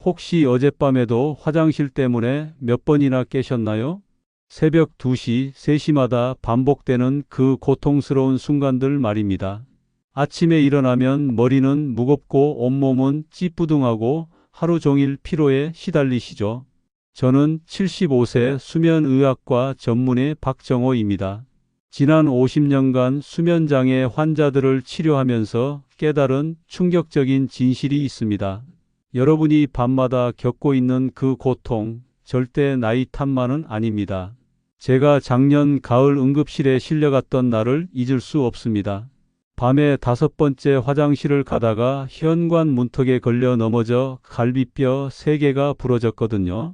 혹시 어젯밤에도 화장실 때문에 몇 번이나 깨셨나요? 새벽 2시, 3시마다 반복되는 그 고통스러운 순간들 말입니다. 아침에 일어나면 머리는 무겁고 온몸은 찌뿌둥하고 하루 종일 피로에 시달리시죠. 저는 75세 수면의학과 전문의 박정호입니다. 지난 50년간 수면장애 환자들을 치료하면서 깨달은 충격적인 진실이 있습니다. 여러분이 밤마다 겪고 있는 그 고통, 절대 나이 탓만은 아닙니다. 제가 작년 가을 응급실에 실려갔던 날을 잊을 수 없습니다. 밤에 5번째 화장실을 가다가 현관 문턱에 걸려 넘어져 갈비뼈 3개가 부러졌거든요.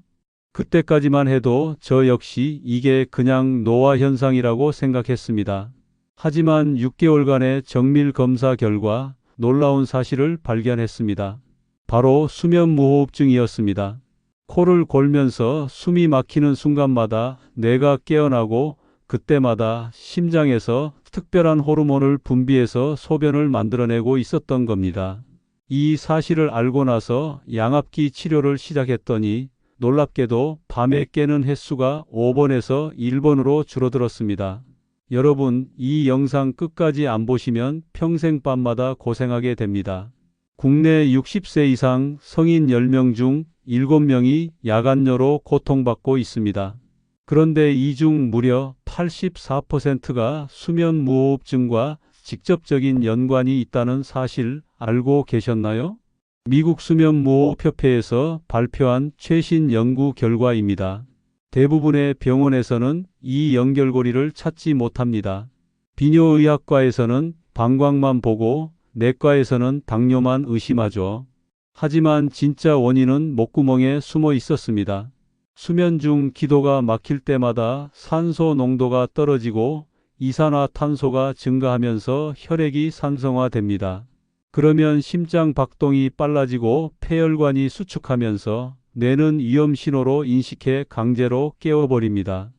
그때까지만 해도 저 역시 이게 그냥 노화 현상이라고 생각했습니다. 하지만 6개월간의 정밀 검사 결과 놀라운 사실을 발견했습니다. 바로 수면무호흡증이었습니다. 코를 골면서 숨이 막히는 순간마다 뇌가 깨어나고 그때마다 심장에서 특별한 호르몬을 분비해서 소변을 만들어내고 있었던 겁니다. 이 사실을 알고 나서 양압기 치료를 시작했더니 놀랍게도 밤에 깨는 횟수가 5번에서 1번으로 줄어들었습니다. 여러분, 이 영상 끝까지 안 보시면 평생 밤마다 고생하게 됩니다. 국내 60세 이상 성인 10명 중 7명이 야간뇨로 고통받고 있습니다. 그런데 이 중 무려 84%가 수면무호흡증과 직접적인 연관이 있다는 사실 알고 계셨나요? 미국 수면무호흡협회에서 발표한 최신 연구 결과입니다. 대부분의 병원에서는 이 연결고리를 찾지 못합니다. 비뇨의학과에서는 방광만 보고 내과에서는 당뇨만 의심하죠. 하지만 진짜 원인은 목구멍에 숨어 있었습니다. 수면 중 기도가 막힐 때마다 산소 농도가 떨어지고 이산화탄소가 증가하면서 혈액이 산성화됩니다. 그러면 심장 박동이 빨라지고 폐혈관이 수축하면서 뇌는 위험 신호로 인식해 강제로 깨워버립니다.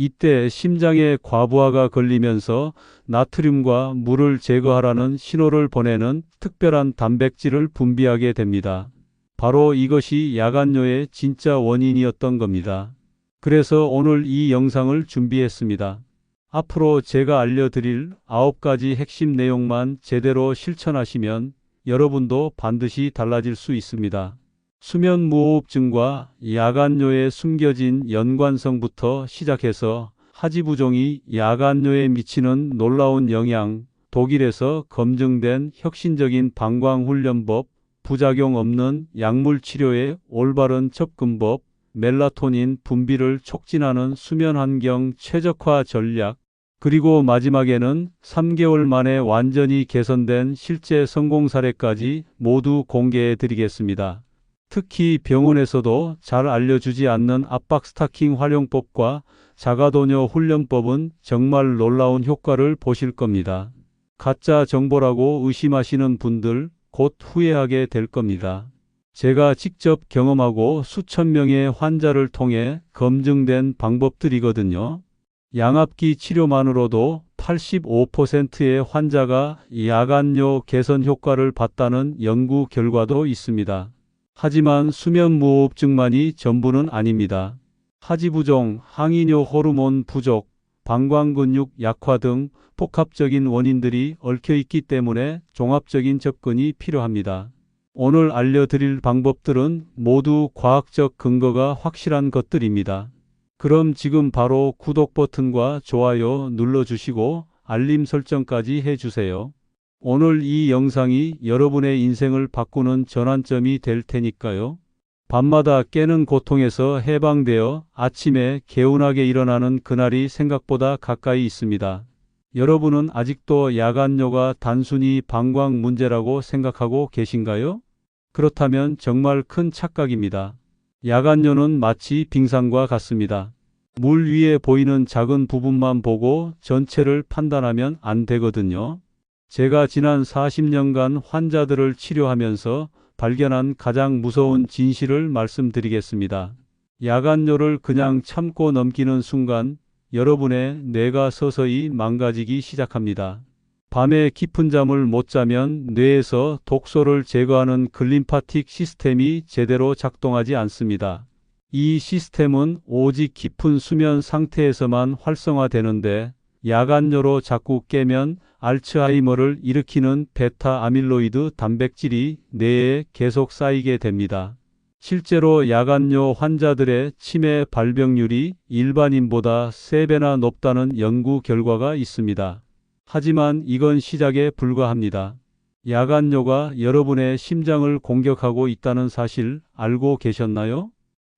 이때 심장에 과부하가 걸리면서 나트륨과 물을 제거하라는 신호를 보내는 특별한 단백질을 분비하게 됩니다. 바로 이것이 야간뇨의 진짜 원인이었던 겁니다. 그래서 오늘 이 영상을 준비했습니다. 앞으로 제가 알려드릴 9가지 핵심 내용만 제대로 실천하시면 여러분도 반드시 달라질 수 있습니다. 수면무호흡증과 야간뇨의 숨겨진 연관성부터 시작해서 하지부종이 야간뇨에 미치는 놀라운 영향, 독일에서 검증된 혁신적인 방광훈련법, 부작용 없는 약물치료의 올바른 접근법, 멜라토닌 분비를 촉진하는 수면환경 최적화 전략, 그리고 마지막에는 3개월 만에 완전히 개선된 실제 성공 사례까지 모두 공개해 드리겠습니다. 특히 병원에서도 잘 알려주지 않는 압박 스타킹 활용법과 자가도뇨 훈련법은 정말 놀라운 효과를 보실 겁니다. 가짜 정보라고 의심하시는 분들 곧 후회하게 될 겁니다. 제가 직접 경험하고 수천 명의 환자를 통해 검증된 방법들이거든요. 양압기 치료만으로도 85%의 환자가 야간뇨 개선 효과를 봤다는 연구 결과도 있습니다. 하지만 수면무호흡증만이 전부는 아닙니다. 하지부종, 항이뇨 호르몬 부족, 방광근육 약화 등 복합적인 원인들이 얽혀있기 때문에 종합적인 접근이 필요합니다. 오늘 알려드릴 방법들은 모두 과학적 근거가 확실한 것들입니다. 그럼 지금 바로 구독 버튼과 좋아요 눌러주시고 알림 설정까지 해주세요. 오늘 이 영상이 여러분의 인생을 바꾸는 전환점이 될 테니까요. 밤마다 깨는 고통에서 해방되어 아침에 개운하게 일어나는 그날이 생각보다 가까이 있습니다. 여러분은 아직도 야간뇨가 단순히 방광 문제라고 생각하고 계신가요? 그렇다면 정말 큰 착각입니다. 야간뇨는 마치 빙산과 같습니다. 물 위에 보이는 작은 부분만 보고 전체를 판단하면 안 되거든요. 제가 지난 40년간 환자들을 치료하면서 발견한 가장 무서운 진실을 말씀드리겠습니다. 야간뇨를 그냥 참고 넘기는 순간 여러분의 뇌가 서서히 망가지기 시작합니다. 밤에 깊은 잠을 못 자면 뇌에서 독소를 제거하는 글림파틱 시스템이 제대로 작동하지 않습니다. 이 시스템은 오직 깊은 수면 상태에서만 활성화되는데 야간료로 자꾸 깨면 알츠하이머를 일으키는 베타 아밀로이드 단백질이 뇌에 계속 쌓이게 됩니다. 실제로 야간뇨 환자들의 치매 발병률이 일반인보다 3배나 높다는 연구 결과가 있습니다. 하지만 이건 시작에 불과합니다. 야간뇨가 여러분의 심장을 공격하고 있다는 사실 알고 계셨나요?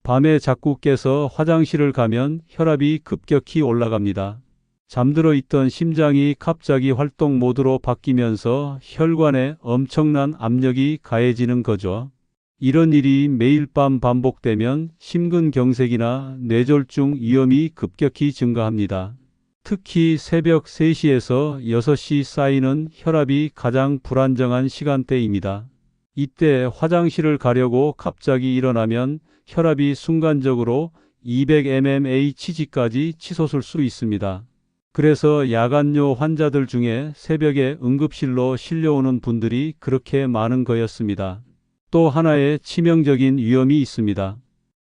밤에 자꾸 깨서 화장실을 가면 혈압이 급격히 올라갑니다. 잠들어 있던 심장이 갑자기 활동 모드로 바뀌면서 혈관에 엄청난 압력이 가해지는 거죠. 이런 일이 매일 밤 반복되면 심근경색이나 뇌졸중 위험이 급격히 증가합니다. 특히 새벽 3시에서 6시 사이는 혈압이 가장 불안정한 시간대입니다. 이때 화장실을 가려고 갑자기 일어나면 혈압이 순간적으로 200mmHg까지 치솟을 수 있습니다. 그래서 야간뇨 환자들 중에 새벽에 응급실로 실려오는 분들이 그렇게 많은 거였습니다. 또 하나의 치명적인 위험이 있습니다.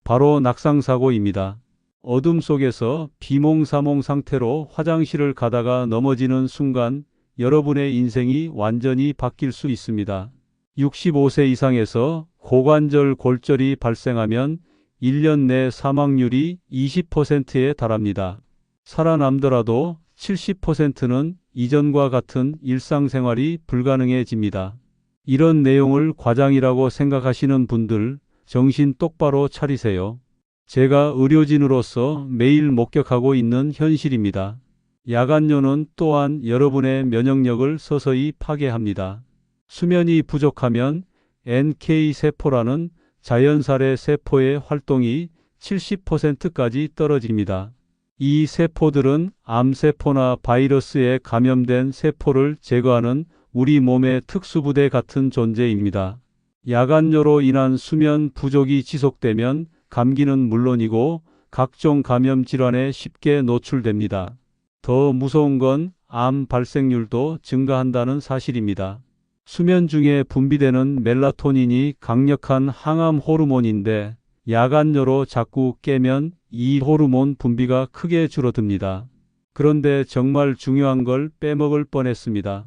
바로 낙상사고입니다. 어둠 속에서 비몽사몽 상태로 화장실을 가다가 넘어지는 순간 여러분의 인생이 완전히 바뀔 수 있습니다. 65세 이상에서 고관절 골절이 발생하면 1년 내 사망률이 20%에 달합니다. 살아남더라도 70%는 이전과 같은 일상생활이 불가능해집니다. 이런 내용을 과장이라고 생각하시는 분들 정신 똑바로 차리세요. 제가 의료진으로서 매일 목격하고 있는 현실입니다. 야간뇨는 또한 여러분의 면역력을 서서히 파괴합니다. 수면이 부족하면 NK 세포라는 자연살의 세포의 활동이 70%까지 떨어집니다. 이 세포들은 암세포나 바이러스에 감염된 세포를 제거하는 우리 몸의 특수부대 같은 존재입니다. 야간뇨로 인한 수면 부족이 지속되면 감기는 물론이고 각종 감염 질환에 쉽게 노출됩니다. 더 무서운 건 암 발생률도 증가한다는 사실입니다. 수면 중에 분비되는 멜라토닌이 강력한 항암 호르몬인데 야간뇨로 자꾸 깨면 이 호르몬 분비가 크게 줄어듭니다. 그런데 정말 중요한 걸 빼먹을 뻔했습니다.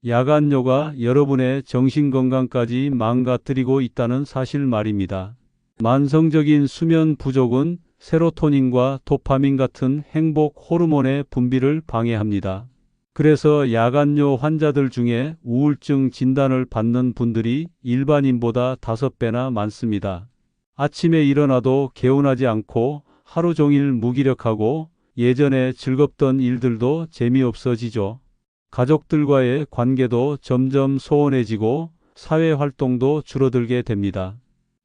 야간뇨가 여러분의 정신건강까지 망가뜨리고 있다는 사실 말입니다. 만성적인 수면 부족은 세로토닌과 도파민 같은 행복 호르몬의 분비를 방해합니다. 그래서 야간뇨 환자들 중에 우울증 진단을 받는 분들이 일반인보다 5배나 많습니다. 아침에 일어나도 개운하지 않고 하루 종일 무기력하고 예전에 즐겁던 일들도 재미없어지죠. 가족들과의 관계도 점점 소원해지고 사회활동도 줄어들게 됩니다.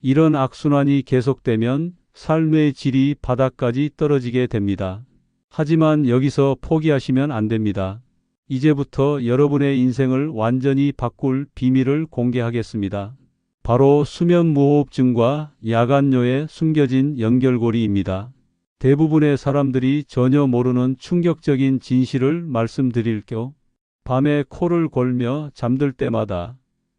이런 악순환이 계속되면 삶의 질이 바닥까지 떨어지게 됩니다. 하지만 여기서 포기하시면 안 됩니다. 이제부터 여러분의 인생을 완전히 바꿀 비밀을 공개하겠습니다. 바로 수면무호흡증과 야간뇨의 숨겨진 연결고리입니다. 대부분의 사람들이 전혀 모르는 충격적인 진실을 말씀드릴게요. 밤에 코를 골며 잠들 때마다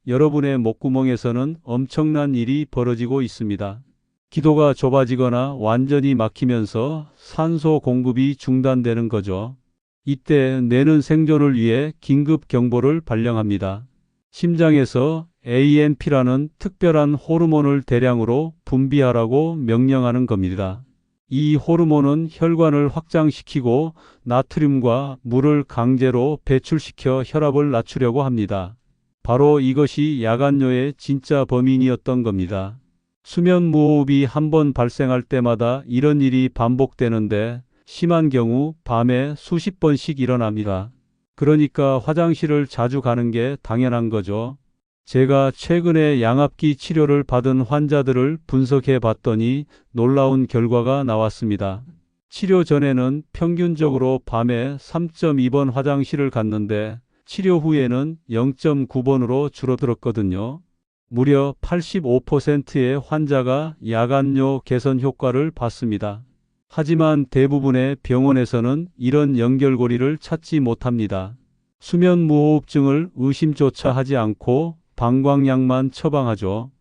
여러분의 목구멍에서는 엄청난 일이 벌어지고 있습니다. 기도가 좁아지거나 완전히 막히면서 산소 공급이 중단되는 거죠. 이때 뇌는 생존을 위해 긴급 경보를 발령합니다. 심장에서 AMP라는 특별한 호르몬을 대량으로 분비하라고 명령하는 겁니다. 이 호르몬은 혈관을 확장시키고 나트륨과 물을 강제로 배출시켜 혈압을 낮추려고 합니다. 바로 이것이 야간뇨의 진짜 범인이었던 겁니다. 수면 무호흡이 한 번 발생할 때마다 이런 일이 반복되는데 심한 경우 밤에 수십 번씩 일어납니다. 그러니까 화장실을 자주 가는 게 당연한 거죠. 제가 최근에 양압기 치료를 받은 환자들을 분석해 봤더니 놀라운 결과가 나왔습니다. 치료 전에는 평균적으로 밤에 3.2번 화장실을 갔는데 치료 후에는 0.9번으로 줄어들었거든요. 무려 85%의 환자가 야간뇨 개선 효과를 봤습니다. 하지만 대부분의 병원에서는 이런 연결고리를 찾지 못합니다. 수면무호흡증을 의심조차 하지 않고 방광약만 처방하죠.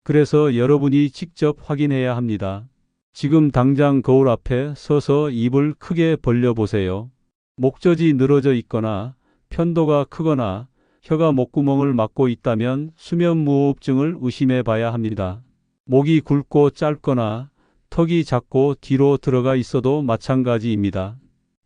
그래서 여러분이 직접 확인해야 합니다. 지금 당장 거울 앞에 서서 입을 크게 벌려 보세요. 목젖이 늘어져 있거나 편도가 크거나 혀가 목구멍을 막고 있다면 수면무호흡증을 의심해 봐야 합니다. 목이 굵고 짧거나 턱이 작고 뒤로 들어가 있어도 마찬가지입니다.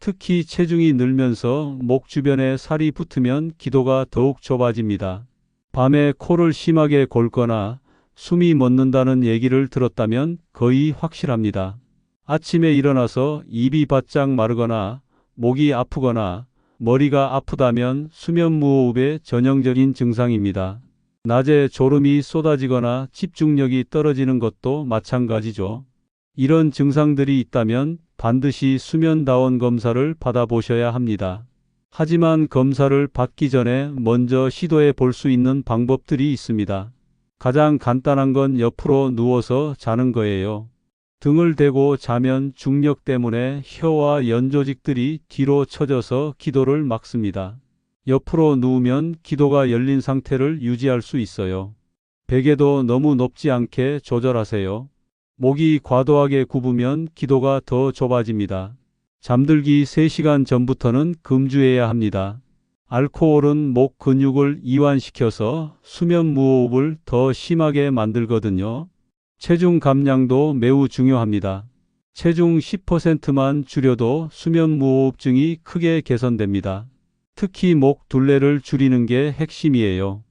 특히 체중이 늘면서 목 주변에 살이 붙으면 기도가 더욱 좁아집니다. 밤에 코를 심하게 골거나 숨이 멎는다는 얘기를 들었다면 거의 확실합니다. 아침에 일어나서 입이 바짝 마르거나 목이 아프거나 머리가 아프다면 수면무호흡의 전형적인 증상입니다. 낮에 졸음이 쏟아지거나 집중력이 떨어지는 것도 마찬가지죠. 이런 증상들이 있다면 반드시 수면다원 검사를 받아보셔야 합니다. 하지만 검사를 받기 전에 먼저 시도해 볼 수 있는 방법들이 있습니다. 가장 간단한 건 옆으로 누워서 자는 거예요. 등을 대고 자면 중력 때문에 혀와 연조직들이 뒤로 처져서 기도를 막습니다. 옆으로 누우면 기도가 열린 상태를 유지할 수 있어요. 베개도 너무 높지 않게 조절하세요. 목이 과도하게 굽으면 기도가 더 좁아집니다. 잠들기 3시간 전부터는 금주해야 합니다. 알코올은 목 근육을 이완시켜서 수면 무호흡을 더 심하게 만들거든요. 체중 감량도 매우 중요합니다. 체중 10%만 줄여도 수면 무호흡증이 크게 개선됩니다. 특히 목 둘레를 줄이는 게 핵심이에요.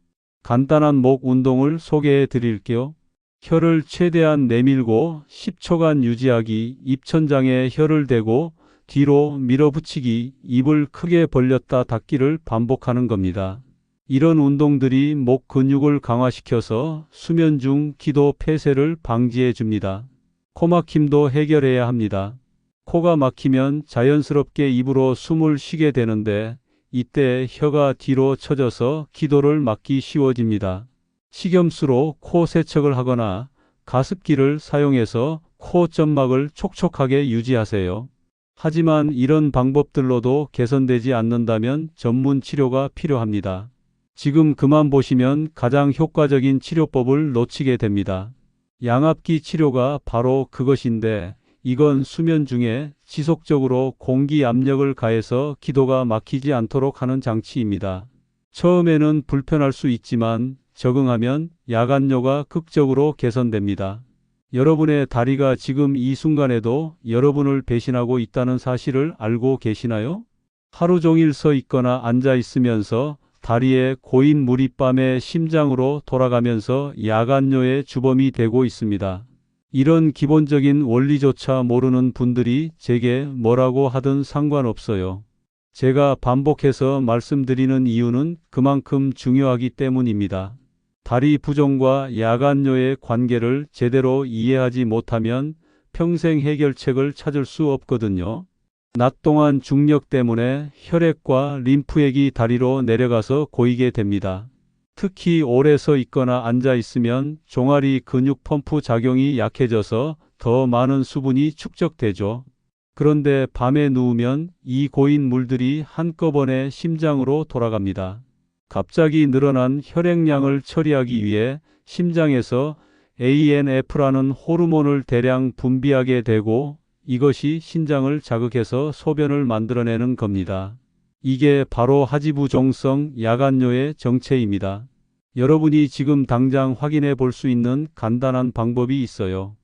간단한 목 운동을 소개해 드릴게요. 혀를 최대한 내밀고 10초간 유지하기, 입천장에 혀를 대고 뒤로 밀어붙이기, 입을 크게 벌렸다 닫기를 반복하는 겁니다. 이런 운동들이 목 근육을 강화시켜서 수면 중 기도 폐쇄를 방지해 줍니다. 코 막힘도 해결해야 합니다. 코가 막히면 자연스럽게 입으로 숨을 쉬게 되는데 이때 혀가 뒤로 처져서 기도를 막기 쉬워집니다. 식염수로 코 세척을 하거나 가습기를 사용해서 코 점막을 촉촉하게 유지하세요. 하지만 이런 방법들로도 개선되지 않는다면 전문 치료가 필요합니다. 지금 그만 보시면 가장 효과적인 치료법을 놓치게 됩니다. 양압기 치료가 바로 그것인데 이건 수면 중에 지속적으로 공기 압력을 가해서 기도가 막히지 않도록 하는 장치입니다. 처음에는 불편할 수 있지만 적응하면 야간뇨가 극적으로 개선됩니다. 여러분의 다리가 지금 이 순간에도 여러분을 배신하고 있다는 사실을 알고 계시나요? 하루 종일 서 있거나 앉아 있으면서 다리에 고인 물이 밤에 심장으로 돌아가면서 야간뇨의 주범이 되고 있습니다. 이런 기본적인 원리조차 모르는 분들이 제게 뭐라고 하든 상관없어요. 제가 반복해서 말씀드리는 이유는 그만큼 중요하기 때문입니다. 다리 부종과 야간뇨의 관계를 제대로 이해하지 못하면 평생 해결책을 찾을 수 없거든요. 낮 동안 중력 때문에 혈액과 림프액이 다리로 내려가서 고이게 됩니다. 특히 오래 서 있거나 앉아 있으면 종아리 근육 펌프 작용이 약해져서 더 많은 수분이 축적되죠. 그런데 밤에 누우면 이 고인 물들이 한꺼번에 심장으로 돌아갑니다. 갑자기 늘어난 혈액량을 처리하기 위해 심장에서 ANF라는 호르몬을 대량 분비하게 되고 이것이 신장을 자극해서 소변을 만들어내는 겁니다. 이게 바로 하지부종성 야간뇨의 정체입니다. 여러분이 지금 당장 확인해 볼 수 있는 간단한 방법이 있어요.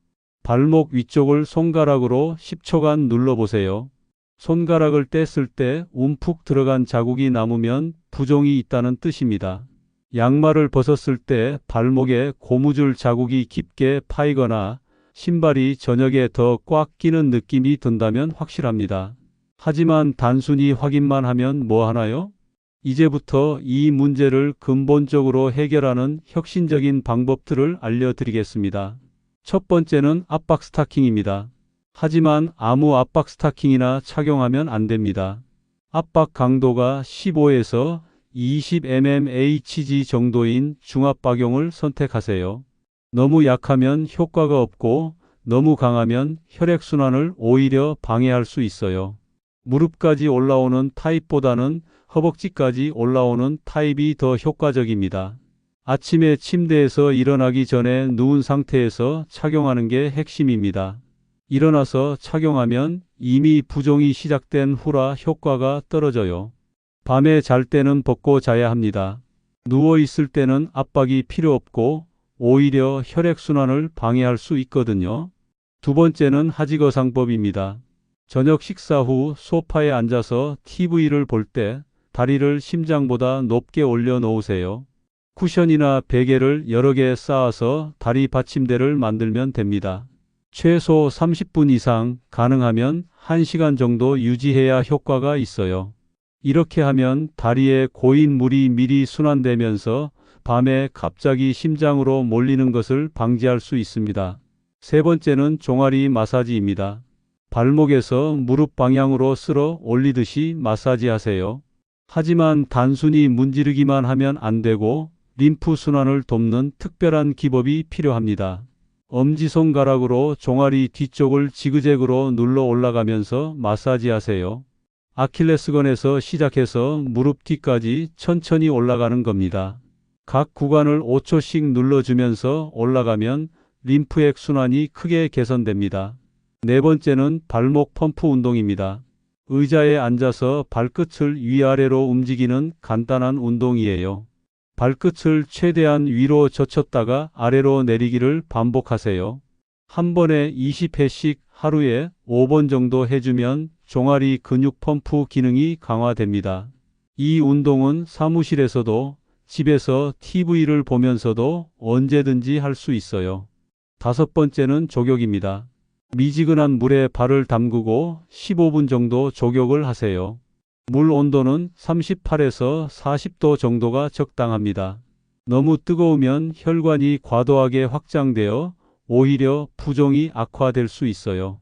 발목 위쪽을 손가락으로 10초간 눌러보세요. 손가락을 뗐을 때 움푹 들어간 자국이 남으면 부종이 있다는 뜻입니다. 양말을 벗었을 때 발목에 고무줄 자국이 깊게 파이거나 신발이 저녁에 더 꽉 끼는 느낌이 든다면 확실합니다. 하지만 단순히 확인만 하면 뭐 하나요? 이제부터 이 문제를 근본적으로 해결하는 혁신적인 방법들을 알려드리겠습니다. 첫 번째는 압박 스타킹입니다. 하지만 아무 압박 스타킹이나 착용하면 안 됩니다. 압박 강도가 15에서 20mmHg 정도인 중압 박용을 선택하세요. 너무 약하면 효과가 없고 너무 강하면 혈액순환을 오히려 방해할 수 있어요. 무릎까지 올라오는 타입보다는 허벅지까지 올라오는 타입이 더 효과적입니다. 아침에 침대에서 일어나기 전에 누운 상태에서 착용하는 게 핵심입니다. 일어나서 착용하면 이미 부종이 시작된 후라 효과가 떨어져요. 밤에 잘 때는 벗고 자야 합니다. 누워 있을 때는 압박이 필요 없고 오히려 혈액순환을 방해할 수 있거든요. 두 번째는 하지거상법입니다. 저녁 식사 후 소파에 앉아서 TV를 볼 때 다리를 심장보다 높게 올려 놓으세요. 쿠션이나 베개를 여러 개 쌓아서 다리 받침대를 만들면 됩니다. 최소 30분 이상, 가능하면 1시간 정도 유지해야 효과가 있어요. 이렇게 하면 다리에 고인 물이 미리 순환되면서 밤에 갑자기 심장으로 몰리는 것을 방지할 수 있습니다. 세 번째는 종아리 마사지입니다. 발목에서 무릎 방향으로 쓸어 올리듯이 마사지 하세요. 하지만 단순히 문지르기만 하면 안 되고 림프 순환을 돕는 특별한 기법이 필요합니다. 엄지손가락으로 종아리 뒤쪽을 지그재그로 눌러 올라가면서 마사지 하세요. 아킬레스건에서 시작해서 무릎 뒤까지 천천히 올라가는 겁니다. 각 구간을 5초씩 눌러주면서 올라가면 림프액 순환이 크게 개선됩니다. 네 번째는 발목 펌프 운동입니다. 의자에 앉아서 발끝을 위아래로 움직이는 간단한 운동이에요. 발끝을 최대한 위로 젖혔다가 아래로 내리기를 반복하세요. 한 번에 20회씩 하루에 5번 정도 해주면 종아리 근육 펌프 기능이 강화됩니다. 이 운동은 사무실에서도 집에서 TV를 보면서도 언제든지 할 수 있어요. 다섯 번째는 족욕입니다. 미지근한 물에 발을 담그고 15분 정도 족욕을 하세요. 물 온도는 38에서 40도 정도가 적당합니다. 너무 뜨거우면 혈관이 과도하게 확장되어 오히려 부종이 악화될 수 있어요.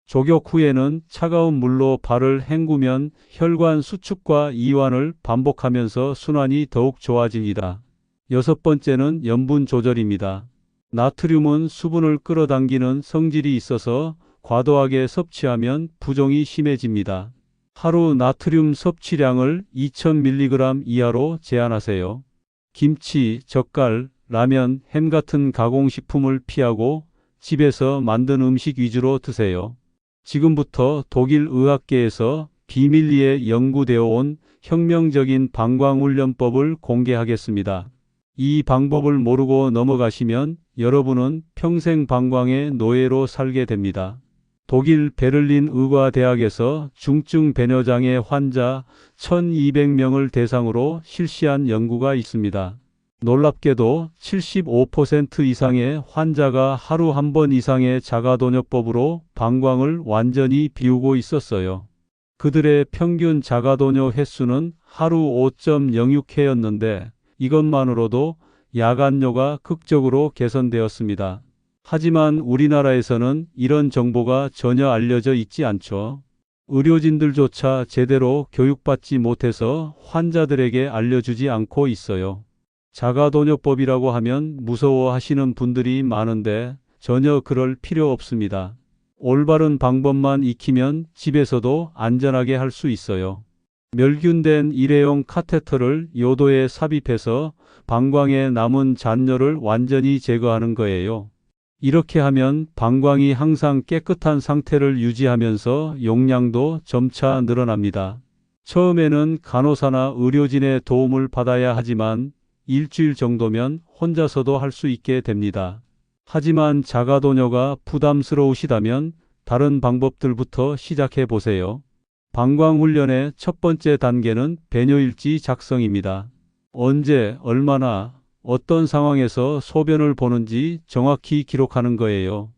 족욕 후에는 차가운 물로 발을 헹구면 혈관 수축과 이완을 반복하면서 순환이 더욱 좋아집니다. 여섯 번째는 염분 조절입니다. 나트륨은 수분을 끌어당기는 성질이 있어서 과도하게 섭취하면 부종이 심해집니다. 하루 나트륨 섭취량을 2000mg 이하로 제한하세요. 김치, 젓갈, 라면, 햄 같은 가공식품을 피하고 집에서 만든 음식 위주로 드세요. 지금부터 독일 의학계에서 비밀리에 연구되어 온 혁명적인 방광훈련법을 공개하겠습니다. 이 방법을 모르고 넘어가시면 여러분은 평생 방광의 노예로 살게 됩니다. 독일 베를린 의과대학에서 중증 배뇨장애 환자 1200명을 대상으로 실시한 연구가 있습니다. 놀랍게도 75% 이상의 환자가 하루 한 번 이상의 자가도뇨법으로 방광을 완전히 비우고 있었어요. 그들의 평균 자가도뇨 횟수는 하루 5.06회였는데 이것만으로도 야간뇨가 극적으로 개선되었습니다. 하지만 우리나라에서는 이런 정보가 전혀 알려져 있지 않죠. 의료진들조차 제대로 교육받지 못해서 환자들에게 알려주지 않고 있어요. 자가도뇨법이라고 하면 무서워하시는 분들이 많은데 전혀 그럴 필요 없습니다. 올바른 방법만 익히면 집에서도 안전하게 할 수 있어요. 멸균된 일회용 카테터를 요도에 삽입해서 방광에 남은 잔뇨를 완전히 제거하는 거예요. 이렇게 하면 방광이 항상 깨끗한 상태를 유지하면서 용량도 점차 늘어납니다. 처음에는 간호사나 의료진의 도움을 받아야 하지만 일주일 정도면 혼자서도 할 수 있게 됩니다. 하지만 자가도뇨가 부담스러우시다면 다른 방법들부터 시작해 보세요. 방광훈련의 첫 번째 단계는 배뇨일지 작성입니다. 언제, 얼마나, 어떤 상황에서 소변을 보는지 정확히 기록하는 거예요.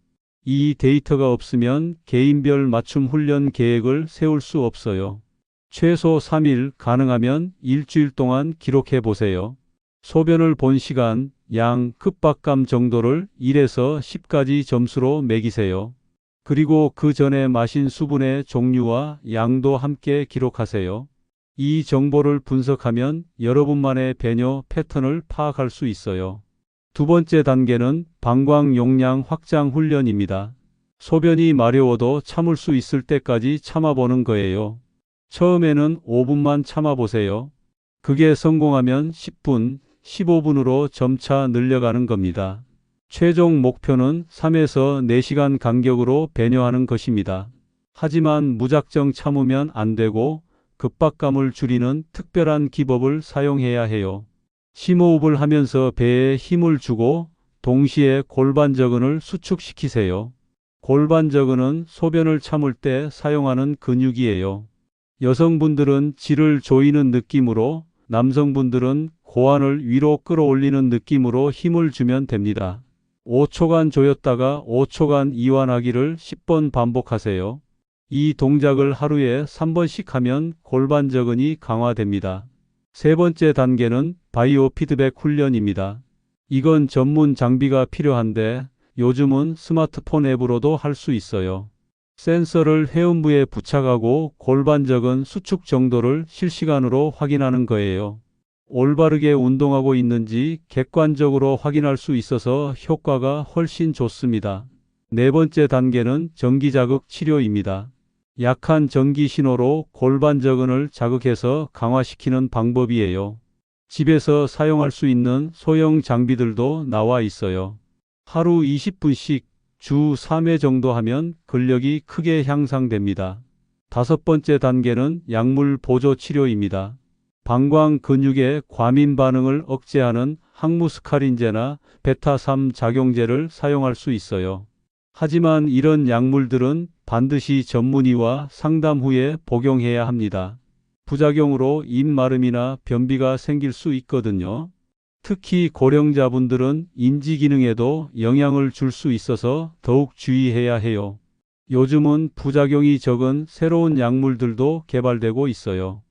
이 데이터가 없으면 개인별 맞춤 훈련 계획을 세울 수 없어요. 최소 3일, 가능하면 일주일 동안 기록해 보세요. 소변을 본 시간, 양, 급박감 정도를 1에서 10까지 점수로 매기세요. 그리고 그 전에 마신 수분의 종류와 양도 함께 기록하세요. 이 정보를 분석하면 여러분만의 배뇨 패턴을 파악할 수 있어요. 두 번째 단계는 방광 용량 확장 훈련입니다. 소변이 마려워도 참을 수 있을 때까지 참아보는 거예요. 처음에는 5분만 참아보세요. 그게 성공하면 10분, 15분으로 점차 늘려가는 겁니다. 최종 목표는 3에서 4시간 간격으로 배뇨하는 것입니다. 하지만 무작정 참으면 안 되고 급박감을 줄이는 특별한 기법을 사용해야 해요. 심호흡을 하면서 배에 힘을 주고 동시에 골반저근을 수축시키세요. 골반저근은 소변을 참을 때 사용하는 근육이에요. 여성분들은 질을 조이는 느낌으로, 남성분들은 고환을 위로 끌어올리는 느낌으로 힘을 주면 됩니다. 5초간 조였다가 5초간 이완하기를 10번 반복하세요. 이 동작을 하루에 3번씩 하면 골반저근이 강화됩니다. 세 번째 단계는 바이오 피드백 훈련입니다. 이건 전문 장비가 필요한데 요즘은 스마트폰 앱으로도 할 수 있어요. 센서를 회음부에 부착하고 골반저근 수축 정도를 실시간으로 확인하는 거예요. 올바르게 운동하고 있는지 객관적으로 확인할 수 있어서 효과가 훨씬 좋습니다. 네 번째 단계는 전기자극 치료입니다. 약한 전기 신호로 골반저근을 자극해서 강화시키는 방법이에요. 집에서 사용할 수 있는 소형 장비들도 나와 있어요. 하루 20분씩 주 3회 정도 하면 근력이 크게 향상됩니다. 다섯 번째 단계는 약물 보조 치료입니다. 방광 근육의 과민 반응을 억제하는 항무스카린제나 베타3 작용제를 사용할 수 있어요. 하지만 이런 약물들은 반드시 전문의와 상담 후에 복용해야 합니다. 부작용으로 입마름이나 변비가 생길 수 있거든요. 특히 고령자분들은 인지 기능에도 영향을 줄 수 있어서 더욱 주의해야 해요. 요즘은 부작용이 적은 새로운 약물들도 개발되고 있어요.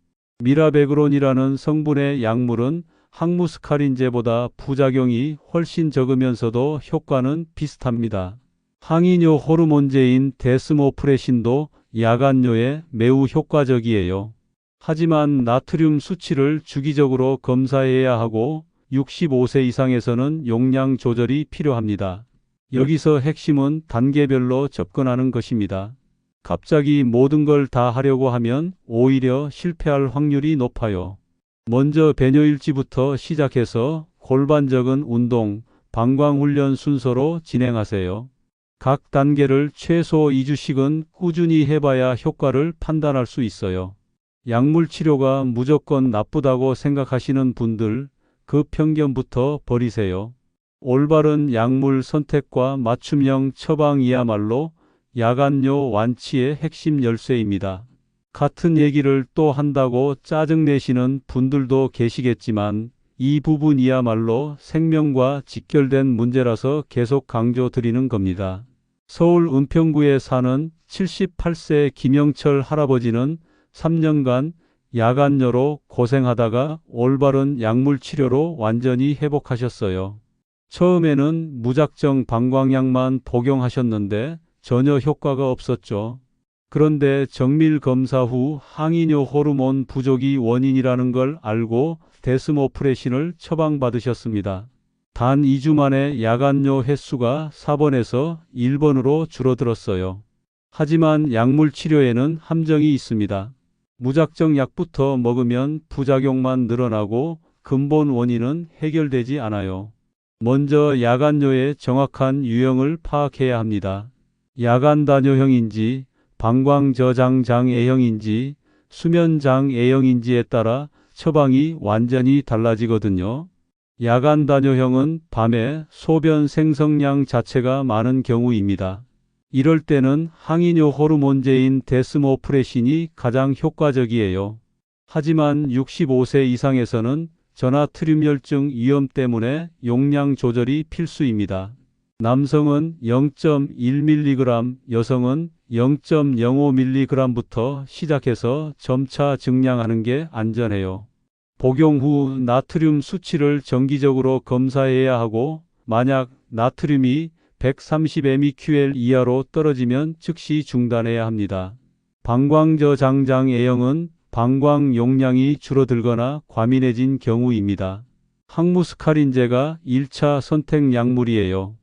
미라베그론이라는 성분의 약물은 항무스카린제보다 부작용이 훨씬 적으면서도 효과는 비슷합니다. 항이뇨 호르몬제인 데스모프레신도 야간뇨에 매우 효과적이에요. 하지만 나트륨 수치를 주기적으로 검사해야 하고 65세 이상에서는 용량 조절이 필요합니다. 여기서 핵심은 단계별로 접근하는 것입니다. 갑자기 모든 걸 다 하려고 하면 오히려 실패할 확률이 높아요. 먼저 배뇨일지부터 시작해서 골반저근 운동, 방광훈련 순서로 진행하세요. 각 단계를 최소 2주씩은 꾸준히 해봐야 효과를 판단할 수 있어요. 약물 치료가 무조건 나쁘다고 생각하시는 분들, 그 편견부터 버리세요. 올바른 약물 선택과 맞춤형 처방이야말로 야간뇨 완치의 핵심 열쇠입니다. 같은 얘기를 또 한다고 짜증내시는 분들도 계시겠지만 이 부분이야말로 생명과 직결된 문제라서 계속 강조드리는 겁니다. 서울 은평구에 사는 78세 김영철 할아버지는 3년간 야간뇨로 고생하다가 올바른 약물 치료로 완전히 회복하셨어요. 처음에는 무작정 방광약만 복용하셨는데 전혀 효과가 없었죠. 그런데 정밀 검사 후 항이뇨 호르몬 부족이 원인이라는 걸 알고 데스모프레신을 처방받으셨습니다. 단 2주 만에 야간뇨 횟수가 4번에서 1번으로 줄어들었어요. 하지만 약물 치료에는 함정이 있습니다. 무작정 약부터 먹으면 부작용만 늘어나고 근본 원인은 해결되지 않아요. 먼저 야간뇨의 정확한 유형을 파악해야 합니다. 야간단뇨형인지, 방광저장장애형인지, 수면장애형인지에 따라 처방이 완전히 달라지거든요. 야간단뇨형은 밤에 소변 생성량 자체가 많은 경우입니다. 이럴 때는 항이뇨 호르몬제인 데스모프레신이 가장 효과적이에요. 하지만 65세 이상에서는 전하트륨혈증 위험 때문에 용량 조절이 필수입니다. 남성은 0.1mg, 여성은 0.05mg부터 시작해서 점차 증량하는 게 안전해요. 복용 후 나트륨 수치를 정기적으로 검사해야 하고 만약 나트륨이 130mEqL 이하로 떨어지면 즉시 중단해야 합니다. 방광저장장애형은 방광 용량이 줄어들거나 과민해진 경우입니다. 항무스카린제가 1차 선택 약물이에요.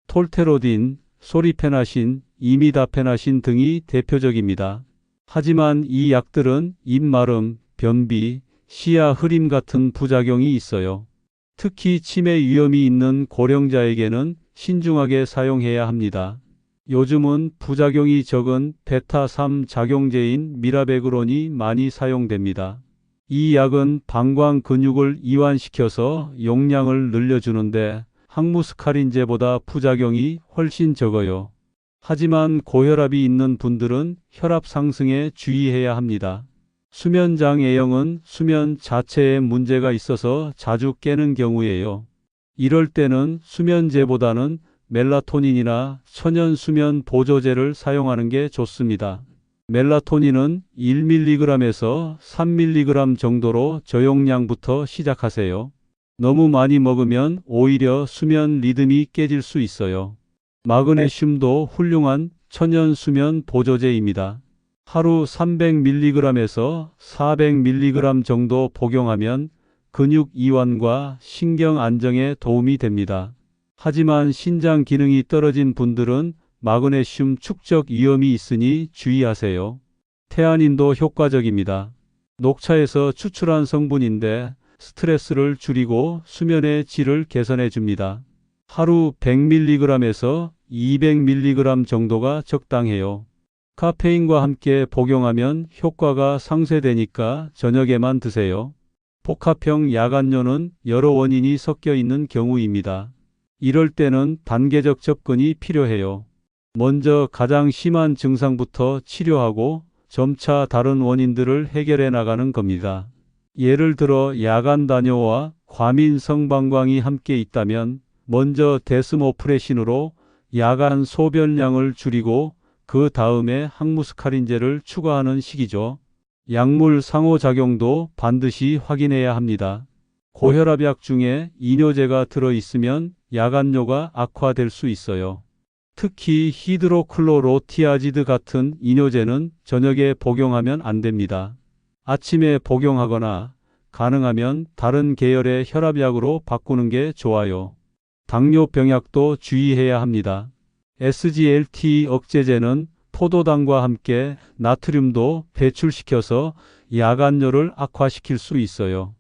톨테로딘, 소리페나신, 이미다페나신 등이 대표적입니다. 하지만 이 약들은 입마름, 변비, 시야 흐림 같은 부작용이 있어요. 특히 치매 위험이 있는 고령자에게는 신중하게 사용해야 합니다. 요즘은 부작용이 적은 베타3 작용제인 미라베그론이 많이 사용됩니다. 이 약은 방광 근육을 이완시켜서 용량을 늘려주는데 항무스카린제보다 부작용이 훨씬 적어요. 하지만 고혈압이 있는 분들은 혈압 상승에 주의해야 합니다. 수면장애형은 수면 자체에 문제가 있어서 자주 깨는 경우예요. 이럴 때는 수면제보다는 멜라토닌이나 천연 수면 보조제를 사용하는 게 좋습니다. 멜라토닌은 1mg에서 3mg 정도로 저용량부터 시작하세요. 너무 많이 먹으면 오히려 수면 리듬이 깨질 수 있어요. 마그네슘도 훌륭한 천연 수면 보조제입니다. 하루 300mg에서 400mg 정도 복용하면 근육 이완과 신경 안정에 도움이 됩니다. 하지만 신장 기능이 떨어진 분들은 마그네슘 축적 위험이 있으니 주의하세요. 태아닌도 효과적입니다. 녹차에서 추출한 성분인데 스트레스를 줄이고 수면의 질을 개선해 줍니다. 하루 100mg에서 200mg 정도가 적당해요. 카페인과 함께 복용하면 효과가 상쇄되니까 저녁에만 드세요. 복합형 야간뇨는 여러 원인이 섞여 있는 경우입니다. 이럴 때는 단계적 접근이 필요해요. 먼저 가장 심한 증상부터 치료하고 점차 다른 원인들을 해결해 나가는 겁니다. 예를 들어 야간 단뇨와 과민 성방광이 함께 있다면 먼저 데스모프레신으로 야간 소변량을 줄이고 그 다음에 항무스카린제를 추가하는 시기죠. 약물 상호작용도 반드시 확인해야 합니다. 고혈압약 중에 이뇨제가 들어있으면 야간뇨가 악화될 수 있어요. 특히 히드로클로로티아지드 같은 이뇨제는 저녁에 복용하면 안 됩니다. 아침에 복용하거나 가능하면 다른 계열의 혈압약으로 바꾸는 게 좋아요. 당뇨 병약도 주의해야 합니다. SGLT 억제제는 포도당과 함께 나트륨도 배출시켜서 야간뇨를 악화시킬 수 있어요.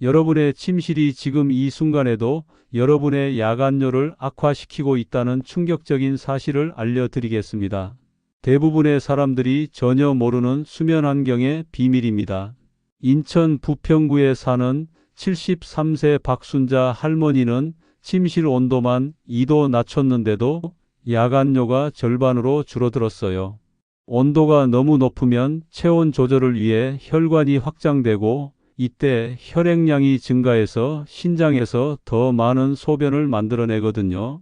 여러분의 침실이 지금 이 순간에도 여러분의 야간뇨를 악화시키고 있다는 충격적인 사실을 알려드리겠습니다. 대부분의 사람들이 전혀 모르는 수면 환경의 비밀입니다. 인천 부평구에 사는 73세 박순자 할머니는 침실 온도만 2도 낮췄는데도 야간뇨가 절반으로 줄어들었어요. 온도가 너무 높으면 체온 조절을 위해 혈관이 확장되고 이때 혈액량이 증가해서 신장에서 더 많은 소변을 만들어내거든요.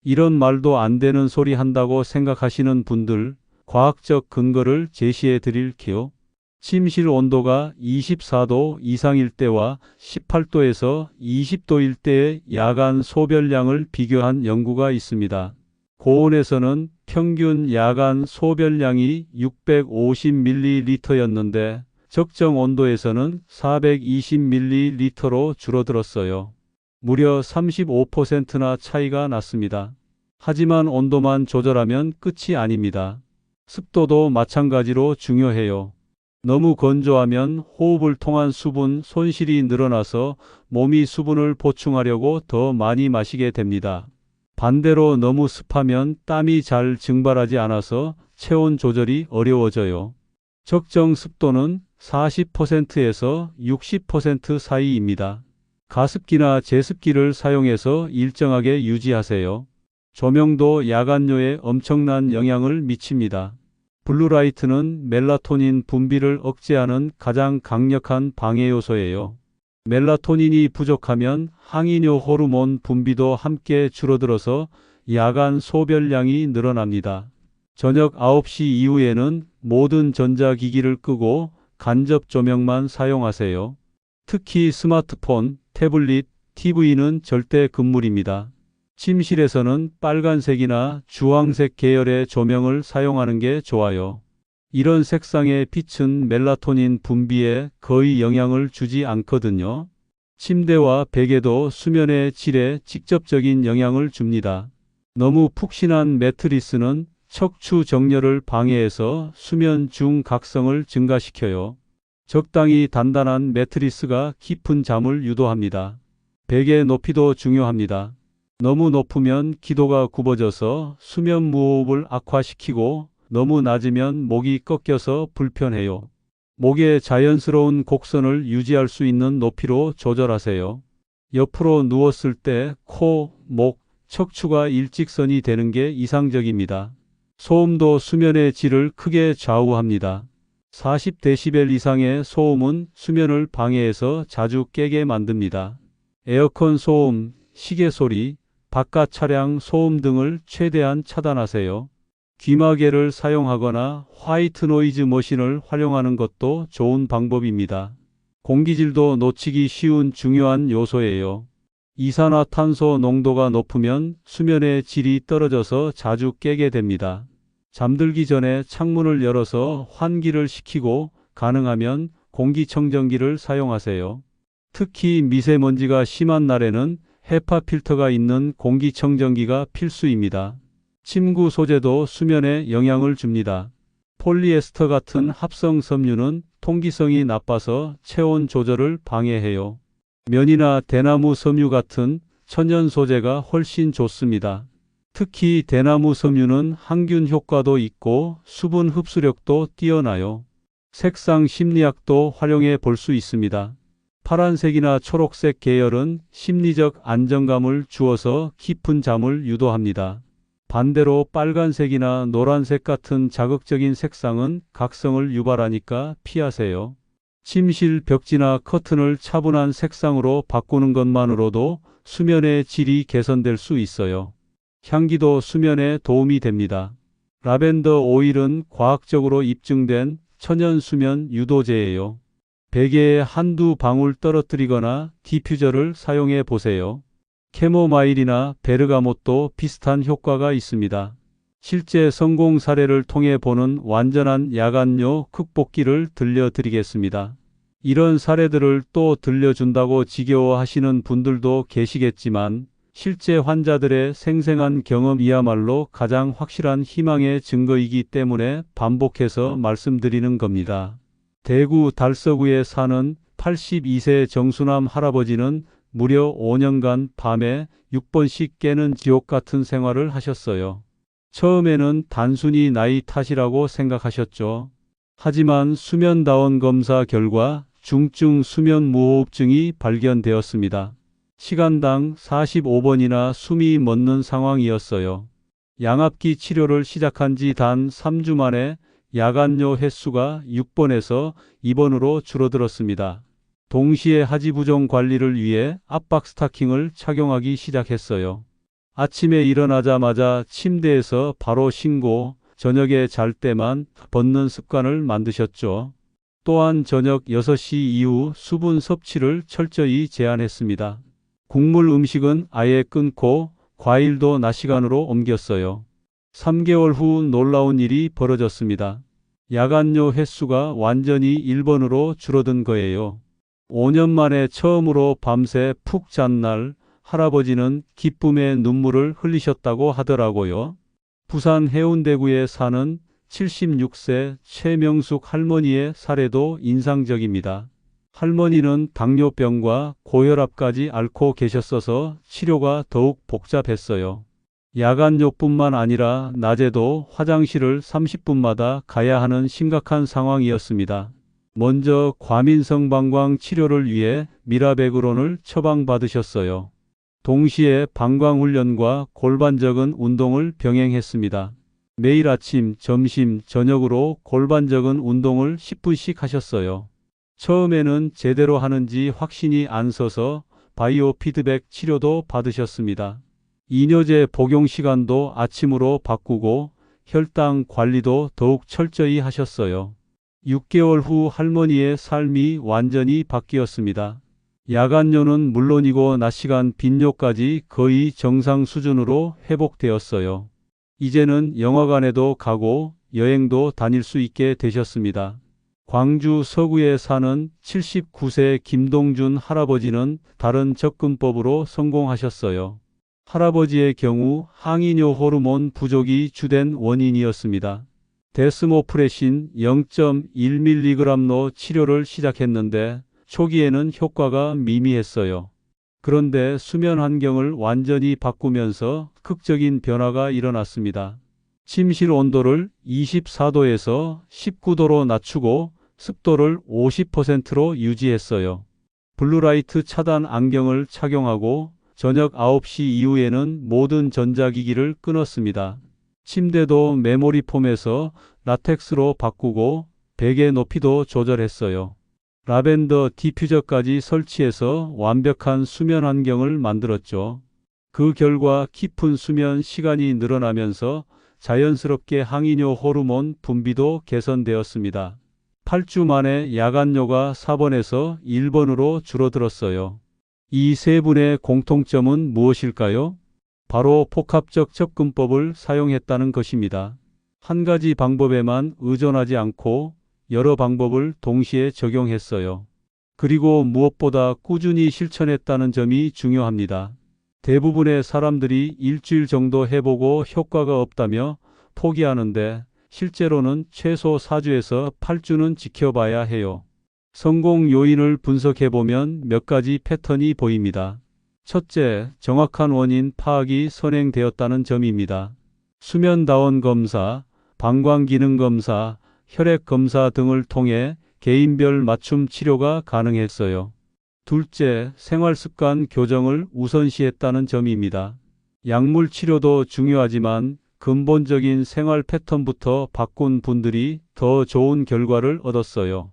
이런 말도 안 되는 소리 한다고 생각하시는 분들, 과학적 근거를 제시해 드릴게요. 침실 온도가 24도 이상일 때와 18도에서 20도일 때의 야간 소변량을 비교한 연구가 있습니다. 고온에서는 평균 야간 소변량이 650ml였는데 적정 온도에서는 420ml로 줄어들었어요. 무려 35%나 차이가 났습니다. 하지만 온도만 조절하면 끝이 아닙니다. 습도도 마찬가지로 중요해요. 너무 건조하면 호흡을 통한 수분 손실이 늘어나서 몸이 수분을 보충하려고 더 많이 마시게 됩니다. 반대로 너무 습하면 땀이 잘 증발하지 않아서 체온 조절이 어려워져요. 적정 습도는 40%에서 60% 사이입니다. 가습기나 제습기를 사용해서 일정하게 유지하세요. 조명도 야간뇨에 엄청난 영향을 미칩니다. 블루라이트는 멜라토닌 분비를 억제하는 가장 강력한 방해 요소예요. 멜라토닌이 부족하면 항이뇨 호르몬 분비도 함께 줄어들어서 야간 소변량이 늘어납니다. 저녁 9시 이후에는 모든 전자기기를 끄고 간접 조명만 사용하세요. 특히 스마트폰, 태블릿, TV는 절대 금물입니다. 침실에서는 빨간색이나 주황색 계열의 조명을 사용하는 게 좋아요. 이런 색상의 빛은 멜라토닌 분비에 거의 영향을 주지 않거든요. 침대와 베개도 수면의 질에 직접적인 영향을 줍니다. 너무 푹신한 매트리스는 척추 정렬을 방해해서 수면 중 각성을 증가시켜요. 적당히 단단한 매트리스가 깊은 잠을 유도합니다. 베개 높이도 중요합니다. 너무 높으면 기도가 굽어져서 수면 무호흡을 악화시키고 너무 낮으면 목이 꺾여서 불편해요. 목의 자연스러운 곡선을 유지할 수 있는 높이로 조절하세요. 옆으로 누웠을 때 코, 목, 척추가 일직선이 되는 게 이상적입니다. 소음도 수면의 질을 크게 좌우합니다. 40데시벨 이상의 소음은 수면을 방해해서 자주 깨게 만듭니다. 에어컨 소음, 시계 소리, 바깥 차량 소음 등을 최대한 차단하세요. 귀마개를 사용하거나 화이트 노이즈 머신을 활용하는 것도 좋은 방법입니다. 공기질도 놓치기 쉬운 중요한 요소예요. 이산화탄소 농도가 높으면 수면의 질이 떨어져서 자주 깨게 됩니다. 잠들기 전에 창문을 열어서 환기를 시키고 가능하면 공기청정기를 사용하세요. 특히 미세먼지가 심한 날에는 헤파 필터가 있는 공기청정기가 필수입니다. 침구 소재도 수면에 영향을 줍니다. 폴리에스터 같은 합성 섬유는 통기성이 나빠서 체온 조절을 방해해요. 면이나 대나무 섬유 같은 천연 소재가 훨씬 좋습니다. 특히 대나무 섬유는 항균 효과도 있고 수분 흡수력도 뛰어나요. 색상 심리학도 활용해 볼 수 있습니다. 파란색이나 초록색 계열은 심리적 안정감을 주어서 깊은 잠을 유도합니다. 반대로 빨간색이나 노란색 같은 자극적인 색상은 각성을 유발하니까 피하세요. 침실 벽지나 커튼을 차분한 색상으로 바꾸는 것만으로도 수면의 질이 개선될 수 있어요. 향기도 수면에 도움이 됩니다. 라벤더 오일은 과학적으로 입증된 천연 수면 유도제예요. 베개에 한두 방울 떨어뜨리거나 디퓨저를 사용해 보세요. 캐모마일이나 베르가못도 비슷한 효과가 있습니다. 실제 성공 사례를 통해 보는 완전한 야간요 극복기를 들려드리겠습니다. 이런 사례들을 또 들려준다고 지겨워하시는 분들도 계시겠지만 실제 환자들의 생생한 경험이야말로 가장 확실한 희망의 증거이기 때문에 반복해서 말씀드리는 겁니다. 대구 달서구에 사는 82세 정수남 할아버지는 무려 5년간 밤에 6번씩 깨는 지옥 같은 생활을 하셨어요. 처음에는 단순히 나이 탓이라고 생각하셨죠. 하지만 수면다원 검사 결과 중증 수면 무호흡증이 발견되었습니다. 시간당 45번이나 숨이 멎는 상황이었어요. 양압기 치료를 시작한 지 단 3주 만에 야간요 횟수가 6번에서 2번으로 줄어들었습니다. 동시에 하지부종 관리를 위해 압박 스타킹을 착용하기 시작했어요. 아침에 일어나자마자 침대에서 바로 신고 저녁에 잘 때만 벗는 습관을 만드셨죠. 또한 저녁 6시 이후 수분 섭취를 철저히 제한했습니다. 국물 음식은 아예 끊고 과일도 낮 시간으로 옮겼어요. 3개월 후 놀라운 일이 벌어졌습니다. 야간요 횟수가 완전히 1번으로 줄어든 거예요. 5년 만에 처음으로 밤새 푹 잔 날 할아버지는 기쁨의 눈물을 흘리셨다고 하더라고요. 부산 해운대구에 사는 76세 최명숙 할머니의 사례도 인상적입니다. 할머니는 당뇨병과 고혈압까지 앓고 계셨어서 치료가 더욱 복잡했어요. 야간요뿐만 아니라 낮에도 화장실을 30분마다 가야 하는 심각한 상황이었습니다. 먼저 과민성 방광 치료를 위해 미라베그론을 처방받으셨어요. 동시에 방광훈련과 골반적은 운동을 병행했습니다. 매일 아침, 점심, 저녁으로 골반적은 운동을 10분씩 하셨어요. 처음에는 제대로 하는지 확신이 안 서서 바이오 피드백 치료도 받으셨습니다. 이뇨제 복용 시간도 아침으로 바꾸고 혈당 관리도 더욱 철저히 하셨어요. 6개월 후 할머니의 삶이 완전히 바뀌었습니다. 야간요는 물론이고 낮 시간 빈뇨까지 거의 정상 수준으로 회복되었어요. 이제는 영화관에도 가고 여행도 다닐 수 있게 되셨습니다. 광주 서구에 사는 79세 김동준 할아버지는 다른 접근법으로 성공하셨어요. 할아버지의 경우 항이뇨 호르몬 부족이 주된 원인이었습니다. 데스모프레신 0.1mg로 치료를 시작했는데 초기에는 효과가 미미했어요. 그런데 수면 환경을 완전히 바꾸면서 극적인 변화가 일어났습니다. 침실 온도를 24도에서 19도로 낮추고 습도를 50%로 유지했어요. 블루라이트 차단 안경을 착용하고 저녁 9시 이후에는 모든 전자기기를 끊었습니다. 침대도 메모리 폼에서 라텍스로 바꾸고 베개 높이도 조절했어요. 라벤더 디퓨저까지 설치해서 완벽한 수면 환경을 만들었죠. 그 결과 깊은 수면 시간이 늘어나면서 자연스럽게 항이뇨 호르몬 분비도 개선되었습니다. 8주 만에 야간뇨가 4번에서 1번으로 줄어들었어요. 이 세 분의 공통점은 무엇일까요? 바로 복합적 접근법을 사용했다는 것입니다. 한 가지 방법에만 의존하지 않고 여러 방법을 동시에 적용했어요. 그리고 무엇보다 꾸준히 실천했다는 점이 중요합니다. 대부분의 사람들이 일주일 정도 해보고 효과가 없다며 포기하는데 실제로는 최소 4주에서 8주는 지켜봐야 해요. 성공 요인을 분석해보면 몇 가지 패턴이 보입니다. 첫째, 정확한 원인 파악이 선행되었다는 점입니다. 수면다원 검사, 방광기능 검사, 혈액 검사 등을 통해 개인별 맞춤 치료가 가능했어요. 둘째, 생활습관 교정을 우선시했다는 점입니다. 약물 치료도 중요하지만 근본적인 생활 패턴부터 바꾼 분들이 더 좋은 결과를 얻었어요.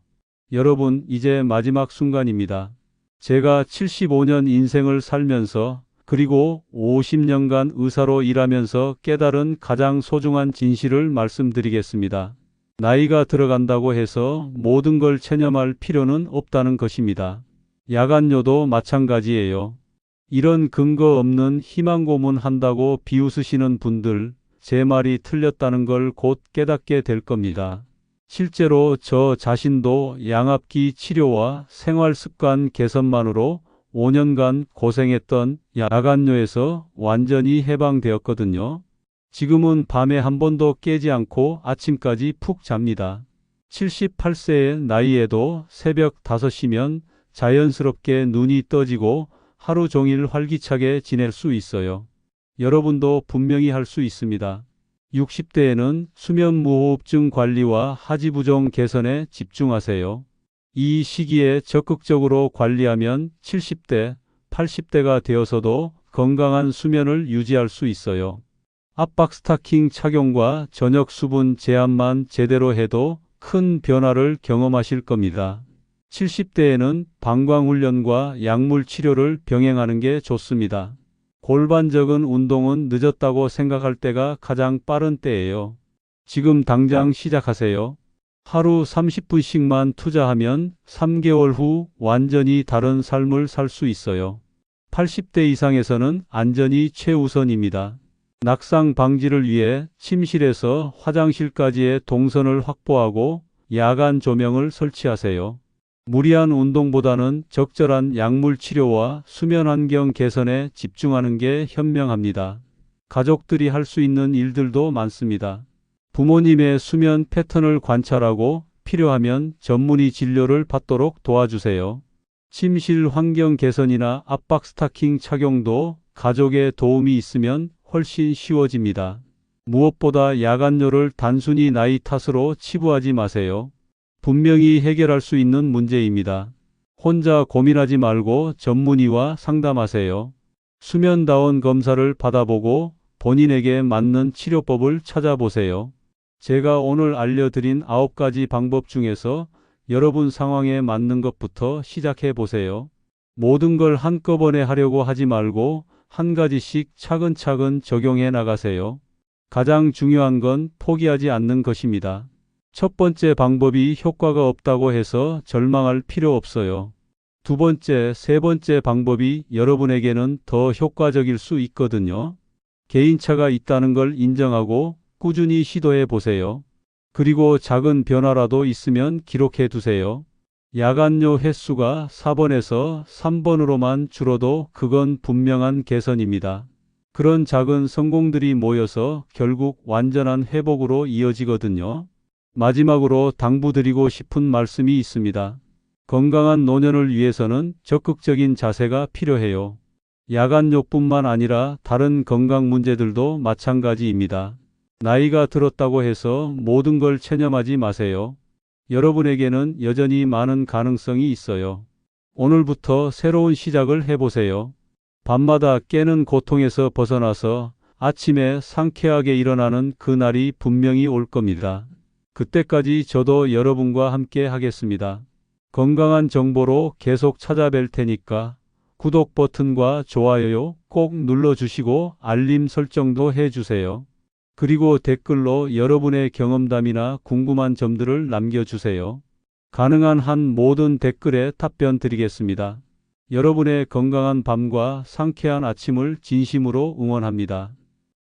여러분, 이제 마지막 순간입니다. 제가 75년 인생을 살면서 그리고 50년간 의사로 일하면서 깨달은 가장 소중한 진실을 말씀드리겠습니다. 나이가 들어간다고 해서 모든 걸 체념할 필요는 없다는 것입니다. 야간뇨도 마찬가지예요. 이런 근거 없는 희망 고문한다고 비웃으시는 분들, 제 말이 틀렸다는 걸 곧 깨닫게 될 겁니다. 실제로 저 자신도 양압기 치료와 생활습관 개선만으로 5년간 고생했던 야간뇨에서 완전히 해방되었거든요. 지금은 밤에 한 번도 깨지 않고 아침까지 푹 잡니다. 78세의 나이에도 새벽 5시면 자연스럽게 눈이 떠지고 하루 종일 활기차게 지낼 수 있어요. 여러분도 분명히 할 수 있습니다. 60대에는 수면무호흡증 관리와 하지부종 개선에 집중하세요. 이 시기에 적극적으로 관리하면 70대, 80대가 되어서도 건강한 수면을 유지할 수 있어요. 압박 스타킹 착용과 저녁 수분 제한만 제대로 해도 큰 변화를 경험하실 겁니다. 70대에는 방광훈련과 약물 치료를 병행하는 게 좋습니다. 골반적인 운동은 늦었다고 생각할 때가 가장 빠른 때예요. 지금 당장 시작하세요. 하루 30분씩만 투자하면 3개월 후 완전히 다른 삶을 살 수 있어요. 80대 이상에서는 안전이 최우선입니다. 낙상 방지를 위해 침실에서 화장실까지의 동선을 확보하고 야간 조명을 설치하세요. 무리한 운동보다는 적절한 약물 치료와 수면 환경 개선에 집중하는 게 현명합니다. 가족들이 할 수 있는 일들도 많습니다. 부모님의 수면 패턴을 관찰하고 필요하면 전문의 진료를 받도록 도와주세요. 침실 환경 개선이나 압박 스타킹 착용도 가족의 도움이 있으면 훨씬 쉬워집니다. 무엇보다 야간뇨를 단순히 나이 탓으로 치부하지 마세요. 분명히 해결할 수 있는 문제입니다. 혼자 고민하지 말고 전문의와 상담하세요. 수면다원 검사를 받아보고 본인에게 맞는 치료법을 찾아보세요. 제가 오늘 알려드린 9가지 방법 중에서 여러분 상황에 맞는 것부터 시작해 보세요. 모든 걸 한꺼번에 하려고 하지 말고 한 가지씩 차근차근 적용해 나가세요. 가장 중요한 건 포기하지 않는 것입니다. 첫 번째 방법이 효과가 없다고 해서 절망할 필요 없어요. 두 번째, 세 번째 방법이 여러분에게는 더 효과적일 수 있거든요. 개인차가 있다는 걸 인정하고 꾸준히 시도해 보세요. 그리고 작은 변화라도 있으면 기록해 두세요. 야간뇨 횟수가 4번에서 3번으로만 줄어도 그건 분명한 개선입니다. 그런 작은 성공들이 모여서 결국 완전한 회복으로 이어지거든요. 마지막으로 당부드리고 싶은 말씀이 있습니다. 건강한 노년을 위해서는 적극적인 자세가 필요해요. 야간욕뿐만 아니라 다른 건강 문제들도 마찬가지입니다. 나이가 들었다고 해서 모든 걸 체념하지 마세요. 여러분에게는 여전히 많은 가능성이 있어요. 오늘부터 새로운 시작을 해보세요. 밤마다 깨는 고통에서 벗어나서 아침에 상쾌하게 일어나는 그날이 분명히 올 겁니다. 그때까지 저도 여러분과 함께 하겠습니다. 건강한 정보로 계속 찾아뵐 테니까 구독 버튼과 좋아요 꼭 눌러주시고 알림 설정도 해주세요. 그리고 댓글로 여러분의 경험담이나 궁금한 점들을 남겨주세요. 가능한 한 모든 댓글에 답변 드리겠습니다. 여러분의 건강한 밤과 상쾌한 아침을 진심으로 응원합니다.